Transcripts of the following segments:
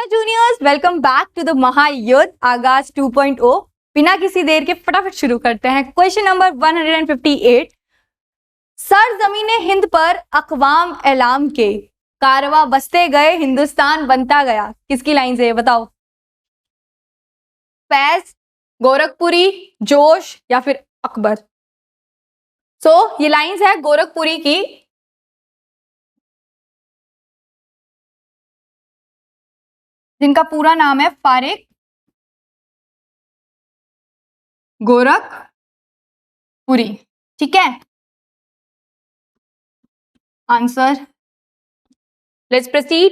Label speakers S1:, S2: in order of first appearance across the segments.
S1: Hello juniors, welcome back to the Mahayuddh Aagaz 2.0। बिना किसी देर के फटाफट शुरू करते हैं। Question number 158। सर जमीने हिंद पर अकवाम एलाम के कारवा बसते गए हिंदुस्तान बनता गया, किसकी लाइन से बताओ? फैज, गोरखपुरी, जोश या फिर अकबर? ये लाइंस है गोरखपुरी की। जिनका पूरा नाम है फारिक गोरखपुरी, ठीक है। Answer, let's proceed.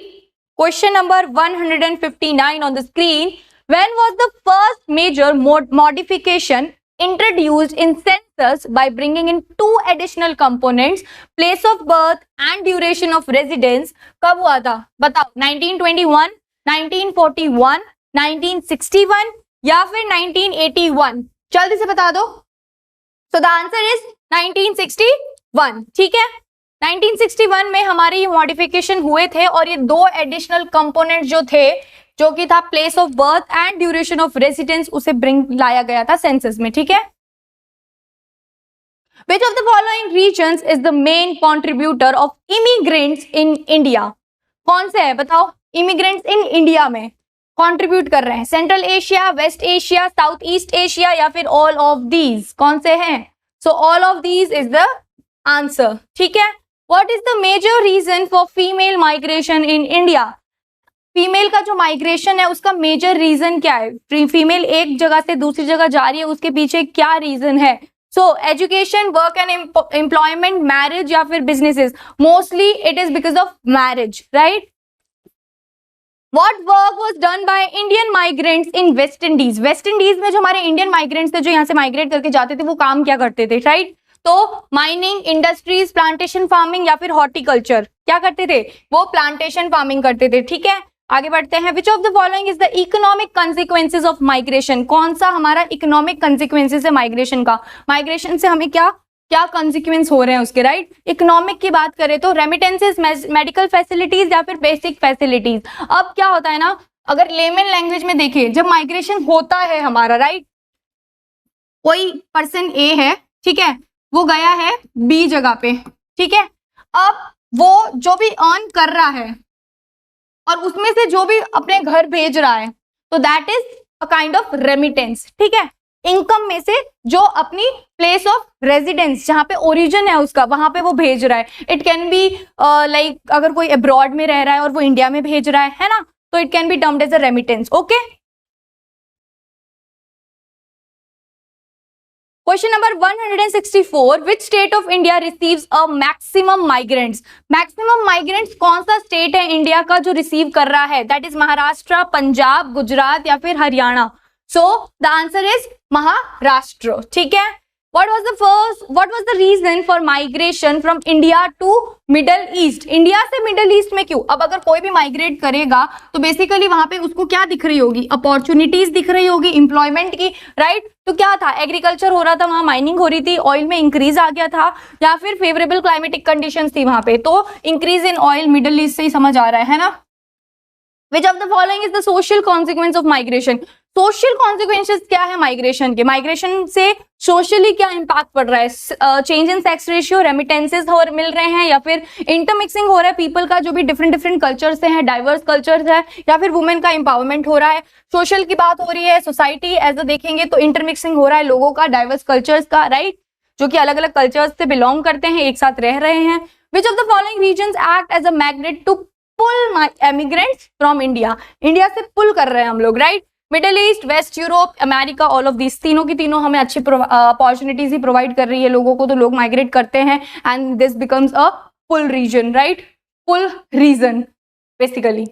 S1: Question number 159 on the screen. When was the first major modification introduced in census by bringing in two additional components, place of birth and duration of residence? कब हुआ था बताओ? 1921, 1941, 1961 या फिर 1981? जल्दी से बता दो। So the answer is 1961, ठीक है। 1961 में हमारे ये मॉडिफिकेशन हुए थे और ये दो एडिशनल कंपोनेंट जो थे, जो कि था place of birth and duration of residence, उसे लाया गया था सेंसस में, ठीक है। Which of the following regions is the main contributor of immigrants in India? कौन से है बताओ इमिग्रेंट्स इन इंडिया में कंट्रीब्यूट कर रहे हैं? Central Asia, west Asia, south east Asia या फिर ऑल ऑफ दीज? कौन से हैं? So all of these is the answer, ठीक है। What is the major reason for female migration in India? Female का जो माइग्रेशन है उसका मेजर रीजन क्या है? फीमेल एक जगह से दूसरी जगह जा रही है, उसके पीछे क्या रीजन है? So education, work and employment, marriage या फिर businesses? Mostly it is because of marriage, right. What work was done by Indian migrants in West Indies? West Indies में जो हमारे इंडियन माइग्रेंट्स थे, जो यहाँ से माइग्रेट करके जाते थे, वो काम क्या करते थे, राइट? तो माइनिंग, इंडस्ट्रीज, प्लांटेशन फार्मिंग या फिर हॉर्टिकल्चर? क्या करते थे वो? प्लांटेशन फार्मिंग करते थे, ठीक है। आगे बढ़ते हैं। Which of the following is the economic consequences of migration? कौन सा हमारा इकोनॉमिक कंसिक्वेंसेज है माइग्रेशन का? माइग्रेशन से हमें क्या क्या कंसिक्वेंस हो रहे हैं उसके, राइट? इकोनॉमिक की बात करें तो रेमिटेंसेस, मेडिकल फैसिलिटीज या फिर बेसिक फैसिलिटीज। अब क्या होता है ना, अगर लेमन लैंग्वेज में देखें, जब माइग्रेशन होता है हमारा, राइट, कोई पर्सन ए है, ठीक है, वो गया है बी जगह पे, ठीक है। अब वो जो भी अर्न कर रहा है और उसमें से जो भी अपने घर भेज रहा है, तो that is a kind of remittance, ठीक है। इनकम में से जो अपनी प्लेस ऑफ रेजिडेंस, जहां पे ओरिजिन है उसका, वहां पे वो भेज रहा है। इट कैन बी लाइक अगर कोई अब्रॉड में रह रहा है और वो इंडिया में भेज रहा है ना, तो it can be termed as a remittance, okay. Question number 164। Which state of India receives a maximum migrants? Maximum migrants कौन सा स्टेट है इंडिया का जो रिसीव कर रहा है? दैट इज महाराष्ट्र, पंजाब, गुजरात या फिर Haryana? So the answer is Maharashtra, ठीक है। What was the reason for migration from India to Middle East? India से मिडल ईस्ट में क्यों? अब अगर कोई भी माइग्रेट करेगा तो बेसिकली वहां पे उसको क्या दिख रही होगी? अपॉर्चुनिटीज दिख रही होगी एम्प्लॉयमेंट की, राइट? तो क्या था, एग्रीकल्चर हो रहा था, वहां माइनिंग हो रही थी, ऑयल में इंक्रीज आ गया था, या फिर फेवरेबल क्लाइमेटिक कंडीशंस थी वहां पे, तो increase in oil middle east से ही समझ आ रहा है ना। Which of the following is the social consequence of migration? Social consequences क्या है माइग्रेशन के? माइग्रेशन से सोशली क्या इम्पैक्ट पड़ रहा है? Change in sex ratio, remittances मिल रहे हैं, या फिर इंटरमिक्सिंग हो रहा है पीपल का, जो भी डिफरेंट डिफरेंट कल्चर से हैं, डाइवर्स कल्चर्स है, या फिर वुमेन का एम्पावरमेंट हो रहा है? सोशल की बात हो रही है, सोसाइटी एज अ देखेंगे तो इंटरमिक्सिंग हो रहा है लोगों का, डाइवर्स कल्चर्स का, राइट, जो कि अलग अलग कल्चर्स से बिलोंग करते हैं, एक साथ रह रहे हैं। Which of the following reasons act as a magnet to pull emigrants from India? India से पुल कर रहे हैं हम लोग, right? Middle east, west Europe, America, all of these, तीनों की तीनों हमें अच्छी अपॉर्चुनिटीज ही प्रोवाइड कर रही है लोगों को, तो लोग माइग्रेट करते हैं and this becomes a pull reason, right? Pull reason basically,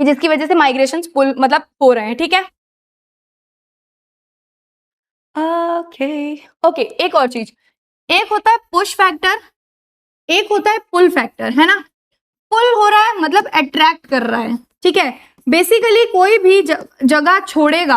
S1: जिसकी वजह से माइग्रेशन पुल मतलब हो रहे हैं, ठीक है। ओके, एक और चीज, एक होता है पुश फैक्टर, एक होता है पुल फैक्टर, है ना। पुल हो रहा है मतलब अट्रैक्ट कर रहा है, ठीक है। बेसिकली कोई भी जगह छोड़ेगा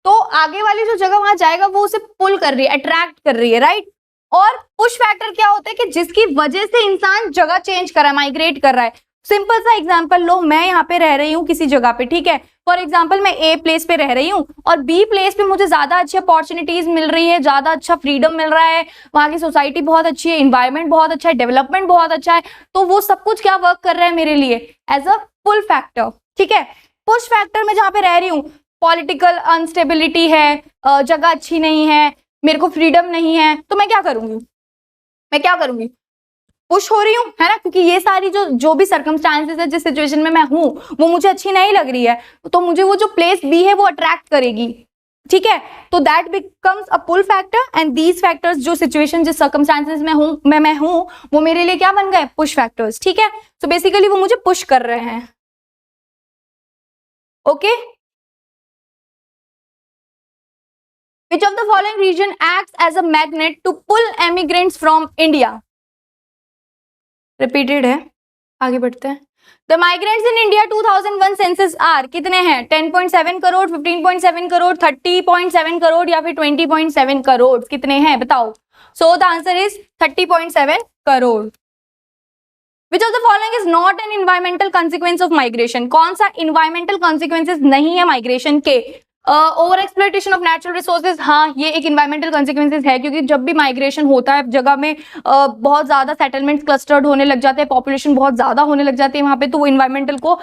S1: तो आगे वाली जो जगह वहां जाएगा वो उसे पुल कर रही है, अट्रैक्ट कर रही है, राइट? और पुश फैक्टर क्या होता है कि जिसकी वजह से इंसान जगह चेंज कर रहा है, माइग्रेट कर रहा है, सिंपल सा एग्जांपल लो, मैं यहाँ पे रह रही हूँ किसी जगह पे, ठीक है, फॉर एग्जांपल मैं ए प्लेस पे रह रही हूँ और बी प्लेस पे मुझे ज्यादा अच्छी अपॉर्चुनिटीज मिल रही है, ज्यादा अच्छा फ्रीडम मिल रहा है, वहाँ की सोसाइटी बहुत अच्छी है, इन्वायरमेंट बहुत अच्छा है, डेवलपमेंट बहुत अच्छा है, तो वो सब कुछ क्या वर्क कर रहा है मेरे लिए एज अ पुल फैक्टर, ठीक है। पुश फैक्टर में जहाँ पे रह रही हूँ, पॉलिटिकल अनस्टेबिलिटी है, जगह अच्छी नहीं है, मेरे को फ्रीडम नहीं है, तो मैं क्या करूंगी, पुश हो रही हूँ, है ना, क्योंकि ये सारी जो भी सर्कमस्टांसेस है, जिस सिचुएशन में मैं हूँ वो मुझे अच्छी नहीं लग रही है, तो मुझे वो जो प्लेस बी है वो अट्रैक्ट करेगी, ठीक है, तो that becomes a pull factor and these factors, जो सिचुएशन जिस सर्कमस्टांसेस में हूँ मैं हूँ, वो मेरे लिए क्या बन गए, पुश फैक्टर्स, ठीक है। सो बेसिकली वो मुझे पुश कर रहे हैं, okay. Which of the following region acts as a magnet to pull immigrants from India? Repeated है, आगे बढ़ते हैं। The migrants in India 2001 census are कितने हैं, 10.7 करोड़, 15.7 करोड़, 30.7 करोड़ या फिर 20.7 करोड़, कितने हैं बताओ। So the answer is 30.7 crore. Which of the following is not an environmental consequence of migration? कौन सा environmental consequences नहीं है migration के? Over exploitation of natural resources, हाँ ये एक इन्वायरमेंटल कॉन्सिक्वेंसेज है, क्योंकि जब भी माइग्रेशन होता है जगह में बहुत ज्यादा सेटलमेंट्स क्लस्टर्ड होने लग जाते हैं, पॉपुलेशन बहुत ज्यादा होने लग जाती है वहां पे, तो वो इन्वायरमेंटल को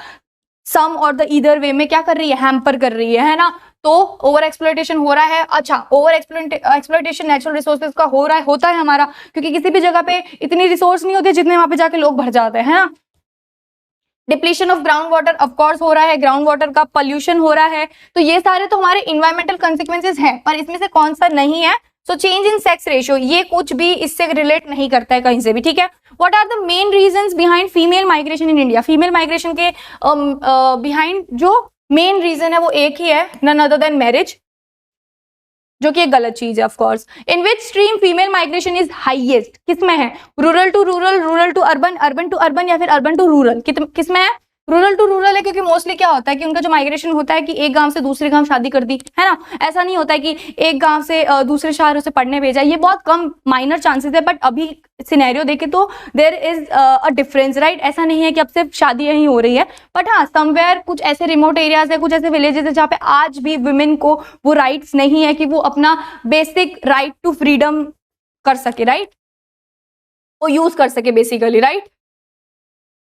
S1: सम और द ईदर वे में क्या कर रही है, हैम्पर कर रही है ना, तो ओवर एक्सप्लॉयटेशन हो रहा है। अच्छा, ओवर एक्सप्लॉयटेशन नेचुरल रिसोर्सेज का हो रहा है, होता है हमारा, क्योंकि किसी भी जगह पे इतनी रिसोर्स नहीं होती जितने वहां पे जाके लोग भर जाते हैं ना। Depletion of ground water of course हो रहा है, ग्राउंड वाटर का पॉल्यूशन हो रहा है, तो ये सारे तो हमारे इन्वायरमेंटल कॉन्सिक्वेंसेज हैं, पर इसमें से कौन सा नहीं है, so change in sex ratio, ये कुछ भी इससे रिलेट नहीं करता है कहीं से भी, ठीक है। What are the main reasons behind female migration in India? Female migration के बिहाइंड जो मेन रीजन है वो एक ही है, नन अदर देन मैरिज, जो कि एक गलत चीज है of course. In which stream female migration is highest? किसमें है, rural to rural, rural to urban, urban to urban या फिर अर्बन टू रूरल, किसमें है, रूरल टू रूरल है, क्योंकि मोस्टली क्या होता है कि उनका जो माइग्रेशन होता है कि एक गांव से दूसरे गांव शादी कर दी, है ना, ऐसा नहीं होता है कि एक गांव से दूसरे शहर से पढ़ने भेजा, ये बहुत कम माइनर चांसेस है, बट अभी सिनेरियो देखे तो there is a difference, right, ऐसा नहीं है कि अब सिर्फ शादी यहीं हो रही है, बट हाँ समवेयर कुछ ऐसे रिमोट एरियाज है, कुछ ऐसे विलेजेस है जहाँ पे आज भी वुमेन को वो राइट्स नहीं है कि वो अपना बेसिक राइट टू फ्रीडम कर सके, राइट, वो यूज कर सके basically, right.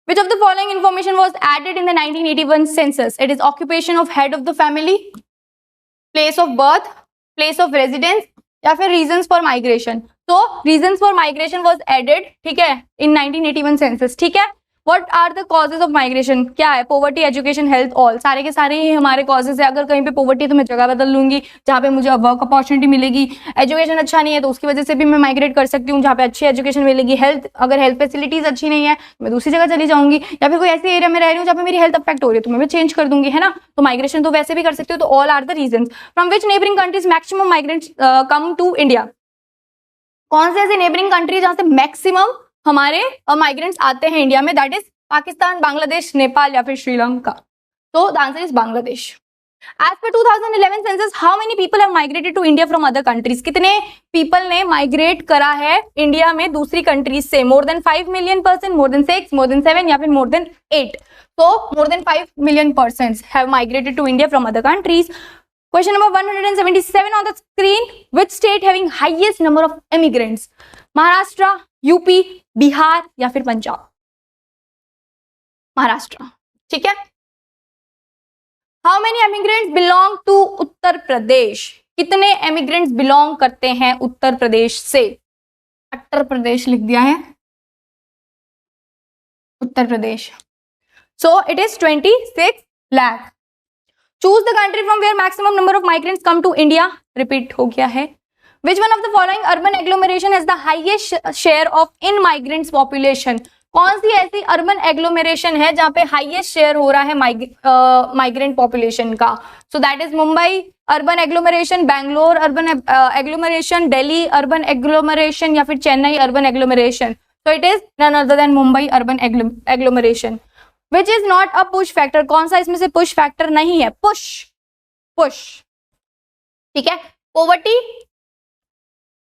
S1: Which of the following information was added in the 1981 census? It is occupation of head of the family, place of birth, place of residence या फिर reasons for migration. So reasons for migration was added, ठीक है, in 1981 census, ठीक है। What are the causes of migration? क्या है, poverty, education, health, all, सारे के सारे ही हमारे causes है। अगर कहीं पे poverty है तो मैं जगह बदल लूंगी जहाँ पे मुझे वर्क अपॉर्चुनिटी मिलेगी, एजुकेशन अच्छा नहीं है तो उसकी वजह से भी मैं माइग्रेट कर सकती हूँ जहाँ पे अच्छी एजुकेशन मिलेगी, हेल्थ, अगर हेल्थ फैसिलिटीज अच्छी नहीं है मैं दूसरी जगह चली जाऊंगी, या फिर कोई ऐसे एरिया में रह रही हूँ जहाँ पे मेरी हेल्थ अफेक्ट हो रही है तो मैं चेंज कर दूंगी, है ना, तो माइग्रेशन तो वैसे भी कर सकती हूँ। तो all are the reason. From which neighbouring countries maximum migrants come to India? कौन से ऐसे नेबरिंग कंट्री जहाँ से मैक्सिमम हमारे माइग्रेंट्स आते हैं इंडिया में? दैट इज पाकिस्तान, बांग्लादेश, नेपाल या फिर श्रीलंका। तो the answer is Bangladesh. As per 2011 census, how many people have migrated to India from other countries? कितने people ने migrate करा है इंडिया में दूसरी कंट्रीज से? More than 5 million person, more than 6, more than 7 या फिर more than 8? So more than 5 million persons have migrated to India from other countries. Question number 177 on the screen. Which state having highest number of immigrants? Maharashtra, UP, Bihar या फिर पंजाब? महाराष्ट्र, ठीक है। How many emigrants belong to Uttar Pradesh? कितने emigrants belong करते हैं उत्तर प्रदेश से? उत्तर प्रदेश लिख दिया है, Uttar Pradesh. So it is 26 lakh. Choose the country from where maximum number of migrants come to India. Repeat हो गया है। Which one of the following urban agglomeration has the highest share of in migrants population? कौन सी ऐसी urban agglomeration है जहां पे highest share हो रहा है माइग्रेंट पॉपुलेशन का? So that is Mumbai urban agglomeration, Bangalore urban agglomeration, Delhi urban agglomeration या फिर Chennai urban agglomeration. So it is none other than Mumbai urban agglomeration. Which is not a push factor? कौन सा इसमें से पुश फैक्टर नहीं है? पुश, ठीक है। Poverty,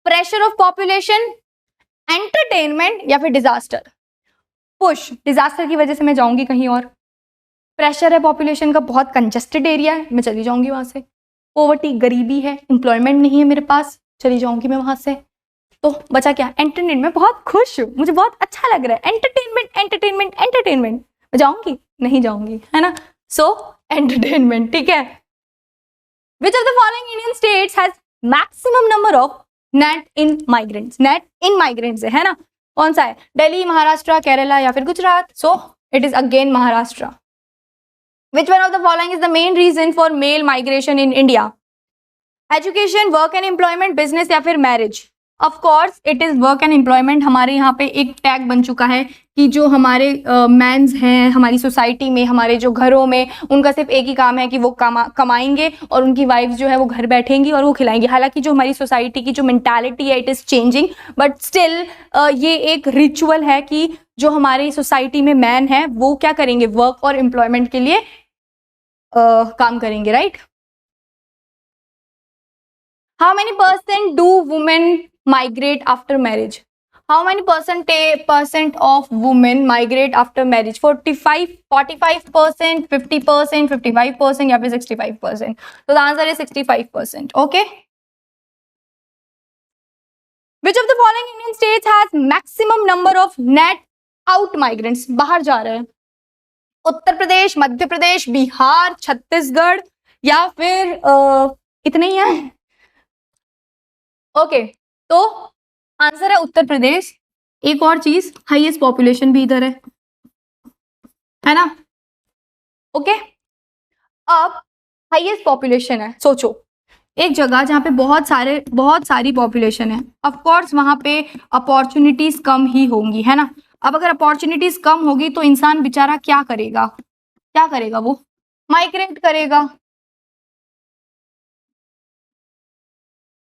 S1: pressure of population, entertainment या फिर डिजास्टर? पुश, डिजास्टर की वजह से मैं जाऊंगी कहीं और, प्रेशर है पॉपुलेशन का, बहुत कंजेस्टेड एरिया है, मैं चली जाऊंगी वहां से, पॉवर्टी, गरीबी है, एम्प्लॉयमेंट नहीं है मेरे पास, चली जाऊंगी मैं वहां से, तो बचा क्या, एंटरटेनमेंट। मैं बहुत खुश हूँ, मुझे बहुत अच्छा लग रहा है, एंटरटेनमेंट एंटरटेनमेंट एंटरटेनमेंट, मैं जाऊंगी नहीं जाऊंगी, है ना, सो एंटरटेनमेंट, ठीक है। Which of the following Indian states has maximum number of net in migrants? Net in migrants है ना, कौन सा है, दिल्ली, महाराष्ट्र, केरला या फिर Gujarat? So it is again Maharashtra. Which one of the following is the main reason for male migration in India? Education, work and employment, business या फिर marriage? Of course it is work and employment. हमारे यहाँ पे एक tag बन चुका है कि जो हमारे मैंस हैं हमारी सोसाइटी में, हमारे जो घरों में, उनका सिर्फ एक ही काम है कि वो कमाएंगे और उनकी वाइफ्स जो है वो घर बैठेंगी और वो खिलाएंगी। हालांकि जो हमारी सोसाइटी की जो मेंटालिटी है it is changing, but still ये एक रिचुअल है कि जो हमारी सोसाइटी में मैन है वो क्या करेंगे, वर्क और एम्प्लॉयमेंट के लिए काम करेंगे, right. How many percent do women migrate after marriage? How many percent of women migrate after marriage? 45%, 50%, 55% या फिर 65%? So the answer is 65%. Okay. Which of the following Indian states has maximum number of net out migrants? बाहर जा रहे हैं, उत्तर प्रदेश, मध्य प्रदेश, बिहार, छत्तीसगढ़ या फिर इतने ही हैं। ओके तो आंसर है उत्तर प्रदेश। एक और चीज, हाईएस्ट पॉपुलेशन भी इधर है ना। ओके अब हाईएस्ट पॉपुलेशन है, सोचो एक जगह जहाँ पे बहुत सारी पॉपुलेशन है, ऑफ कोर्स वहां पे अपॉर्चुनिटीज कम ही होंगी, है ना। अब अगर अपॉर्चुनिटीज कम होगी तो इंसान बेचारा क्या करेगा, वो माइग्रेट करेगा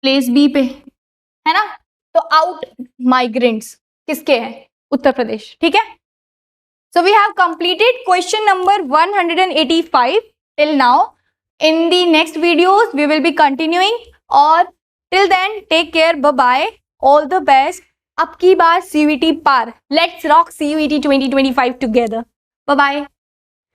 S1: प्लेस बी पे, है ना। तो आउट माइग्रेंट्स किसके हैं, उत्तर प्रदेश, ठीक है। So we have completed question number 185 till now. In the next videos we will be continuing, और till then take care, bye bye, all the best. अब की बार CUET पार, let's rock CUET 2025 together, bye bye.